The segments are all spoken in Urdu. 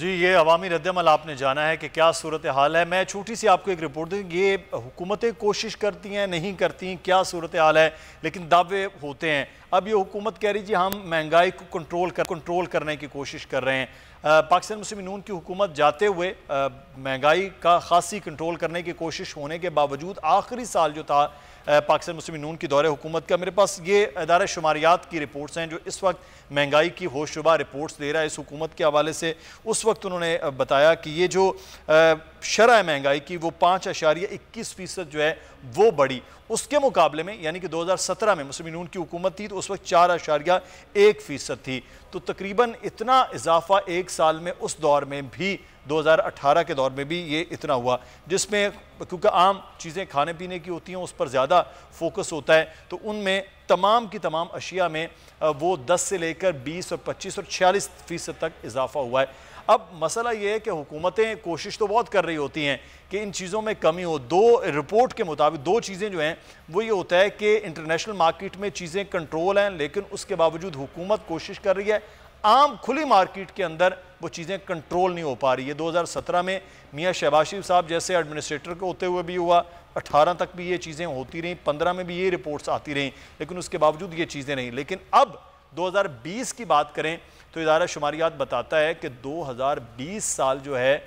جی یہ عوامی ردعمل آپ نے جانا ہے کہ کیا صورتحال ہے. میں چھوٹی سی آپ کو ایک رپورٹ دوں. یہ حکومتیں کوشش کرتی ہیں نہیں کرتی کیا صورتحال ہے, لیکن دعوے ہوتے ہیں. اب یہ حکومت کہہ رہی جی ہم مہنگائی کو کنٹرول کرنے کی کوشش کر رہے ہیں. پاکستان مسلم نون کی حکومت جاتے ہوئے مہنگائی کا خاصی کنٹرول کرنے کی کوشش ہونے کے باوجود آخری سال جو تھا پاکستان مسلم نون کی دور حکومت کا, میرے پاس یہ ادارہ شماریات کی رپورٹس ہیں جو اس وقت مہنگائی کی ہوش شبہ رپورٹس دے رہا ہے اس حکومت کے حوالے سے. اس وقت انہوں نے بتایا کہ یہ جو شرح مہنگائی کی وہ 5.21% جو ہے وہ بڑھی. اس کے مقابلے میں یعنی کہ 2017 میں مسلم نون کی حکومت تھی تو اس وقت 4.1% تھی. تو تقریباً اتنا اضافہ ایک سال میں اس دور میں بھی 2018 کے دور میں بھی یہ اتنا ہوا, جس میں کیونکہ عام چیزیں کھانے پینے کی ہوتی ہیں اس پر زیادہ فوکس ہوتا ہے, تو ان میں تمام کی تمام اشیاء میں وہ 10 سے لے کر 20 اور 25 اور 46% تک اضافہ ہوا ہے. اب مسئلہ یہ ہے کہ حکومتیں کوشش تو بہت کر رہی ہوتی ہیں کہ ان چیزوں میں کمی ہو. رپورٹ کے مطابق دو چیزیں جو ہیں وہ یہ ہوتا ہے کہ انٹرنیشنل مارکیٹ میں چیزیں کنٹرول ہیں, لیکن اس کے باوجود حکومت کوشش کر رہی ہے عام کھلی مارکیٹ کے اندر وہ چیزیں کنٹرول نہیں ہو پا رہی ہے. 2017 میں میاں شہباز شریف صاحب جیسے ایڈمنسٹریٹر کے ہوتے ہوئے بھی ہوا, 18 تک بھی یہ چیزیں ہوتی رہیں, 15 میں بھی یہ رپورٹس آتی رہیں, لیکن اس کے باوجود یہ چیزیں نہیں. لیکن اب 2020 کی بات کریں تو ادارہ شماریات بتاتا ہے کہ 2020 سال جو ہے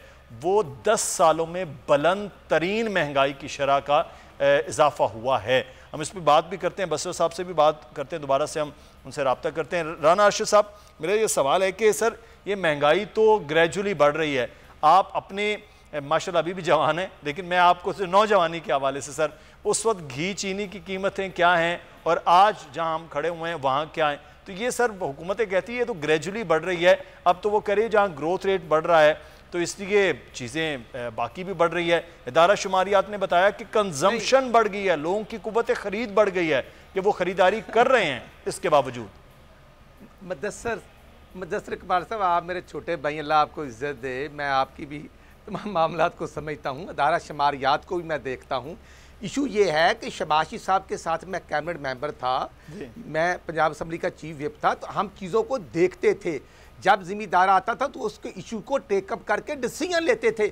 وہ 10 سالوں میں بلند ترین مہنگائی کی شرح کا اضافہ ہوا ہے. ہم اس پہ بات بھی کرتے ہیں, بصیر صاحب سے بھی بات کرتے ہیں, دوبارہ سے ہم ان سے رابطہ کرتے ہیں. رانا ارشد صاحب, میرا یہ سوال ہے کہ سر یہ مہنگائی تو گریجولی بڑھ رہی ہے, آپ اپنے ماشاءاللہ ابھی بھی جوان ہیں, لیکن میں آپ کو نوجوانی کے حوالے سے سر اس وقت گھی چینی کی قیمتیں کیا ہیں اور آج جہاں ہم کھڑے ہوئے ہیں وہاں کیا ہیں؟ تو یہ سر حکومتیں کہتی ہے تو گریجولی بڑھ رہی ہے, اب تو وہ کرے جہاں گروتھ ریٹ بڑھ رہا ہے تو اس لیے چیزیں باقی بھی بڑھ رہی ہے. ادارہ شماریات نے بتایا کہ کنزمپشن بڑھ گئی ہے, لوگوں کی قوت خرید بڑھ گئی ہے کہ وہ خریداری کر رہے ہیں اس کے باوجود. مدثر اقبال صاحب, آپ میرے چھوٹے بھائی, اللہ آپ کو عزت دے, میں آپ کی بھی تمام معاملات کو سمجھتا ہوں, ادارہ شماریات کو بھی میں دیکھتا ہوں. ایشو یہ ہے کہ شہباز شریف صاحب کے ساتھ میں کیبنٹ ممبر تھا, میں پنجاب اسمبلی کا چیف وپ تھا, تو ہم چیزوں کو دیکھتے تھے. جب ذمہ دار آتا تھا تو اس کے ایشو کو ٹیک اپ کر کے ڈیسیژن لیتے تھے.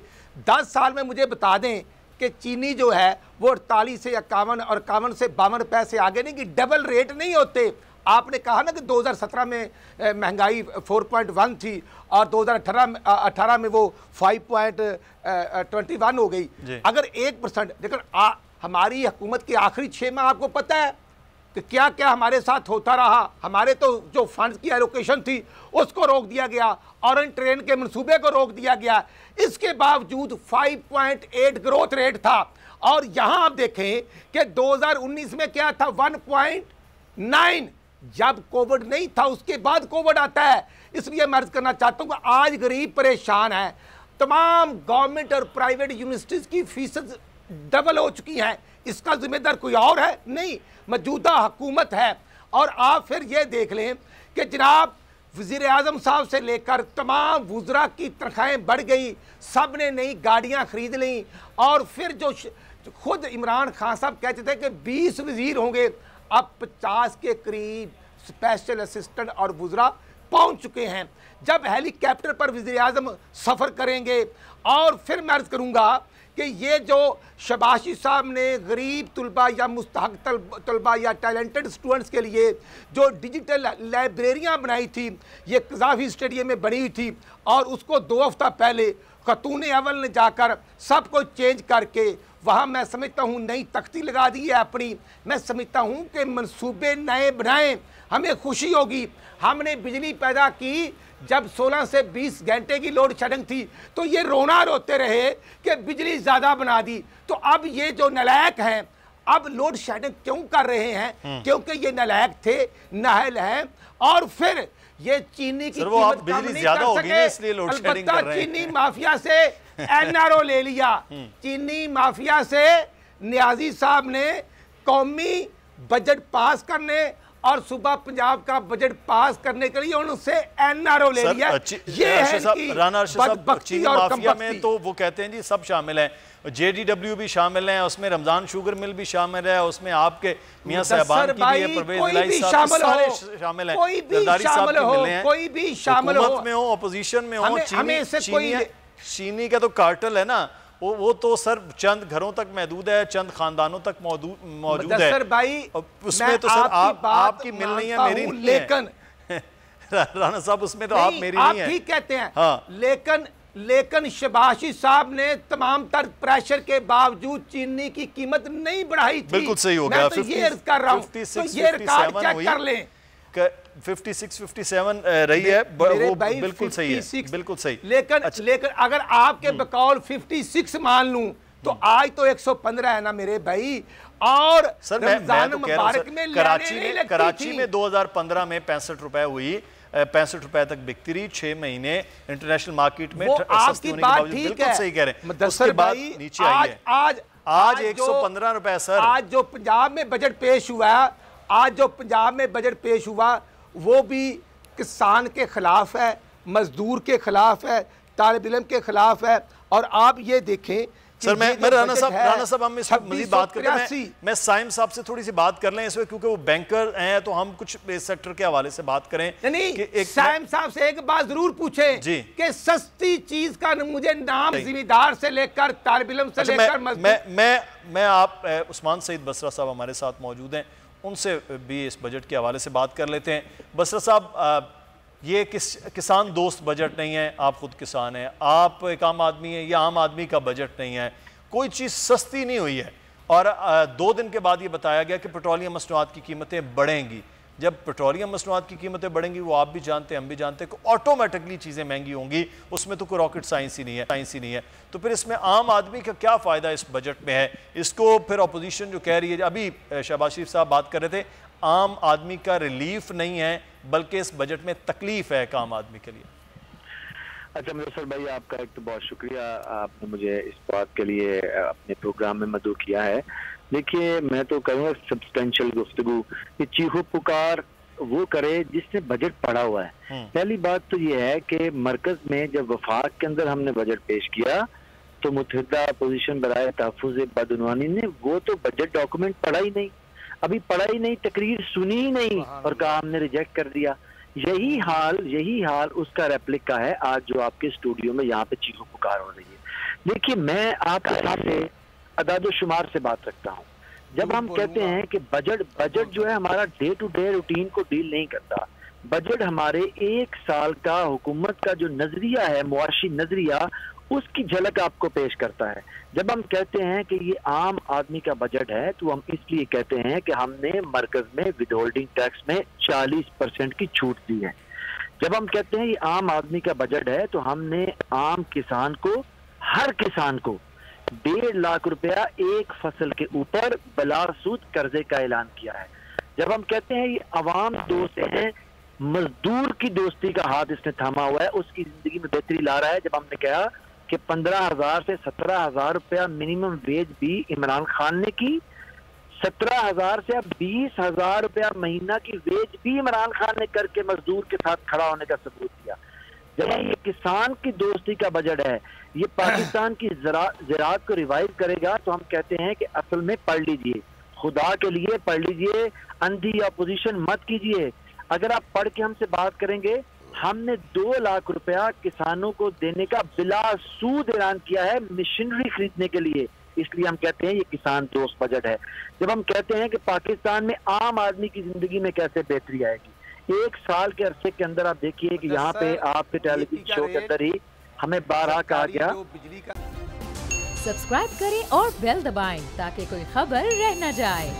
10 سال میں مجھے بتا دیں کہ چینی جو ہے وہ 48 سے 51 اور 51 سے 52 روپے سے آگے نہیں, کہ ڈبل ریٹ نہیں ہوتے. آپ نے کہا نا کہ 2017 میں مہنگائی 4.1 تھی اور 2018 میں وہ 5.21 ہو گئی. اگر 1%, لیکن ہماری حکومت کے آخری 6 ماہ آپ کو پتہ ہے کہ کیا کیا ہمارے ساتھ ہوتا رہا. ہمارے تو جو فنڈز کی ایلوکیشن تھی اس کو روک دیا گیا, اورنج ٹرین کے منصوبے کو روک دیا گیا. اس کے باوجود 5.8 گروتھ ریٹ تھا, اور یہاں آپ دیکھیں کہ 2019 میں کیا تھا 1.9, جب کووڈ نہیں تھا, اس کے بعد کووڈ آتا ہے. اس لیے میں عرض کرنا چاہتا ہوں کہ آج غریب پریشان ہے. تمام گورنمنٹ اور پرائیویٹ یونیورسٹیز کی فیسز ڈبل ہو چکی ہیں. اس کا ذمہ دار کوئی اور ہے نہیں, موجودہ حکومت ہے. اور آپ پھر یہ دیکھ لیں کہ جناب وزیر اعظم صاحب سے لے کر تمام وزراء کی تنخواہیں بڑھ گئی, سب نے نئی گاڑیاں خرید لیں, اور پھر جو خود عمران خان صاحب کہتے تھے کہ 20 وزیر ہوں گے, اب 50 کے قریب اسپیشل اسسٹنٹ اور وزراء پہنچ چکے ہیں. جب ہیلی کاپٹر پر وزیر اعظم سفر کریں گے, اور پھر میں عرض کروں گا کہ یہ جو شہباز شریف صاحب نے غریب طلباء یا مستحق طلباء یا ٹیلنٹڈ سٹوڈنٹس کے لیے جو ڈیجیٹل لائبریریاں بنائی تھی, یہ قذافی اسٹیڈیم میں بنی ہوئی تھی, اور اس کو 2 ہفتہ پہلے خاتون اول نے جا کر سب کو چینج کر کے وہاں میں سمجھتا ہوں نئی تختی لگا دی ہے اپنی. میں سمجھتا ہوں کہ منصوبے نئے بنائیں, ہمیں خوشی ہوگی. ہم نے بجلی پیدا کی جب 16 سے 20 گھنٹے کی لوڈ شیڈنگ تھی تو یہ روتے رہے کہ بجلی زیادہ بنا دی. تو اب یہ جو نالائق ہیں اب لوڈ شیڈنگ کیوں کر رہے ہیں؟ کیونکہ یہ نالائق تھے, نااہل ہیں, اور پھر یہ چینی کی قیمت کم نہیں کر سکے. البتہ چینی مافیا سے NRO لے لیا. چینی مافیا سے نیازی صاحب نے قومی بجٹ پاس کرنے اور صبح پنجاب کا بجٹ پاس کرنے کے لیے انہوں سے NRO لے لیا. یہ ہے ان کی بدبختی اور کمبختی. تو وہ کہتے ہیں جی سب شامل ہیں, JDW بھی شامل ہیں, اس میں رمضان شوگر مل بھی شامل ہے, اس میں آپ کے میاں صاحبان کی بھی ہے, پرویز الہی صاحب, سارے شامل ہیں, زرداری صاحب کی ملیں ہیں, کوئی بھی شامل ہو, حکومت میں ہو, اپوزیشن میں ہو, چینی کا تو کارٹل ہے نا, وہ تو سر چند گھروں تک محدود ہے, چند خاندانوں تک موجود ہے. مدثر بھائی اس میں تو سر آپ کی مل نہیں ہے, میری نہیں ہے. رانا صاحب اس میں تو آپ میری نہیں ہے. آپ ٹھیک کہتے ہیں, لیکن شباشی صاحب نے تمام تر پریشر کے باوجود چینی کی قیمت نہیں بڑھائی تھی. بالکل صحیح ہو گیا. میں تو یہ عرض کر رہا ہوں, تو یہ ریکارڈ چیک کر لیں. 56-57 رہی ہے, وہ بالکل صحیح ہے, بالکل صحیح. لیکن اگر آپ کے بقول 56 مان لوں تو آج تو 115 ہے نا میرے بھائی. اور رمضان مبارک میں کراچی میں 2015 میں 65 روپے ہوئی, 65 روپے تک بکتی رہی, 6 مہینے انٹرنیشنل مارکیٹ میں سستی ہونے کے باوجود. بالکل صحیح کہہ رہے ہیں. اس کے بعد نیچے آئی ہے, آج 115 روپے سر. آج جو پنجاب میں بجٹ پیش ہوا وہ بھی کسان کے خلاف ہے, مزدور کے خلاف ہے, طالب علم کے خلاف ہے. اور آپ یہ دیکھیں سر, میں رانا صاحب ہم اس وقت مزید بات کرتے ہیں, میں سائم صاحب سے تھوڑی سی بات کر لیں اس وقت, کیونکہ وہ بینکر ہیں, تو ہم کچھ سیکٹر کے حوالے سے بات کریں. سائم صاحب سے ایک بات ضرور پوچھیں کہ سستی چیز کا مجھے نام زمیندار سے لے کر طالب علم سے لے کر میں آپ عثمان سعید بصرہ صاحب ہمارے ساتھ موجود ہیں, ان سے بھی اس بجٹ کے حوالے سے بات کر لیتے ہیں. بصرہ صاحب, یہ کسان دوست بجٹ نہیں ہے, آپ خود کسان ہیں, آپ ایک عام آدمی ہیں, یہ عام آدمی کا بجٹ نہیں ہے, کوئی چیز سستی نہیں ہوئی ہے. اور 2 دن کے بعد یہ بتایا گیا کہ پیٹرولیم مصنوعات کی قیمتیں بڑھیں گی. جب پیٹرولیم مصنوعات کی قیمتیں بڑھیں گی, وہ آپ بھی جانتے ہیں, ہم بھی جانتے ہیں کہ آٹومیٹکلی چیزیں مہنگی ہوں گی, اس میں تو کوئی راکٹ سائنس ہی نہیں ہے. تو پھر اس میں عام آدمی کا کیا فائدہ اس بجٹ میں ہے؟ اس کو پھر اپوزیشن جو کہہ رہی ہے, ابھی شہباز شریف صاحب بات کر رہے تھے, عام آدمی کا ریلیف نہیں ہے بلکہ اس بجٹ میں تکلیف ہے ایک عام آدمی کے لیے. اچھا مدثر بھائی, آپ کا ایک تو بہت شکریہ, آپ نے مجھے اس بات کے لیے اپنے پروگرام میں مدعو کیا ہے. دیکھیے, میں تو کہوں گا سبسٹینشل گفتگو, یہ چیخو پکار وہ کرے جس نے بجٹ پڑھا ہوا ہے. پہلی بات تو یہ ہے کہ مرکز میں جب وفاق کے اندر ہم نے بجٹ پیش کیا تو متحدہ اپوزیشن برائے تحفظ بدعنوانی نے وہ تو بجٹ ڈاکومنٹ پڑھا ہی نہیں, ابھی پڑھا ہی نہیں, تقریر سنی ہی نہیں, اور کہا ہم نے ریجیکٹ کر دیا. یہی حال اس کا ریپلیکا ہے آج جو آپ کے اسٹوڈیو میں یہاں پہ چیخو پکار ہو رہی ہے. دیکھیے, میں آپ کے ساتھ اعداد و شمار سے بات رکھتا ہوں. جب ہم کہتے ہیں کہ بجٹ جو ہے ہمارا ڈے ٹو ڈے روٹین کو ڈیل نہیں کرتا, بجٹ ہمارے 1 سال کا حکومت کا جو نظریہ ہے, معاشی نظریہ, اس کی جھلک آپ کو پیش کرتا ہے. جب ہم کہتے ہیں کہ یہ عام آدمی کا بجٹ ہے تو ہم اس لیے کہتے ہیں کہ ہم نے مرکز میں ود ہولڈنگ ٹیکس میں 40% کی چھوٹ دی ہے. جب ہم کہتے ہیں یہ عام آدمی کا بجٹ ہے تو ہم نے عام کسان کو, ہر کسان کو 1.5 لاکھ روپیہ ایک فصل کے اوپر بلا سود قرضے کا اعلان کیا ہے. جب ہم کہتے ہیں یہ عوام دوست ہیں, مزدور کی دوستی کا ہاتھ اس نے تھاما ہوا ہے, اس کی زندگی میں بہتری لا رہا ہے. جب ہم نے کہا کہ 15,000 سے 17,000 روپیہ منیمم ویج بھی عمران خان نے کی, 17,000 سے اب 20,000 روپیہ مہینہ کی ویج بھی عمران خان نے کر کے مزدور کے ساتھ کھڑا ہونے کا ثبوت دیا. جب یہ کسان کی دوستی کا بجٹ ہے, یہ پاکستان کی زراعت کو ریوائیو کرے گا, تو ہم کہتے ہیں کہ اصل میں پڑھ لیجئے, خدا کے لیے پڑھ لیجئے, اندھی اپوزیشن مت کیجئے. اگر آپ پڑھ کے ہم سے بات کریں گے, ہم نے 2 لاکھ روپیہ کسانوں کو دینے کا بلا سود اعلان کیا ہے مشینری خریدنے کے لیے. اس لیے ہم کہتے ہیں یہ کسان دوست بجٹ ہے. جب ہم کہتے ہیں کہ پاکستان میں عام آدمی کی زندگی میں کیسے بہتری آئے گی, 1 سال کے عرصے کے اندر آپ دیکھیے کہ یہاں پہ آپ کے ٹیلی ویژن شو کے اندر ہی ہمیں 12 کہا گیا. سبسکرائب کریں اور بیل دبائیں تاکہ کوئی خبر رہ نہ جائے.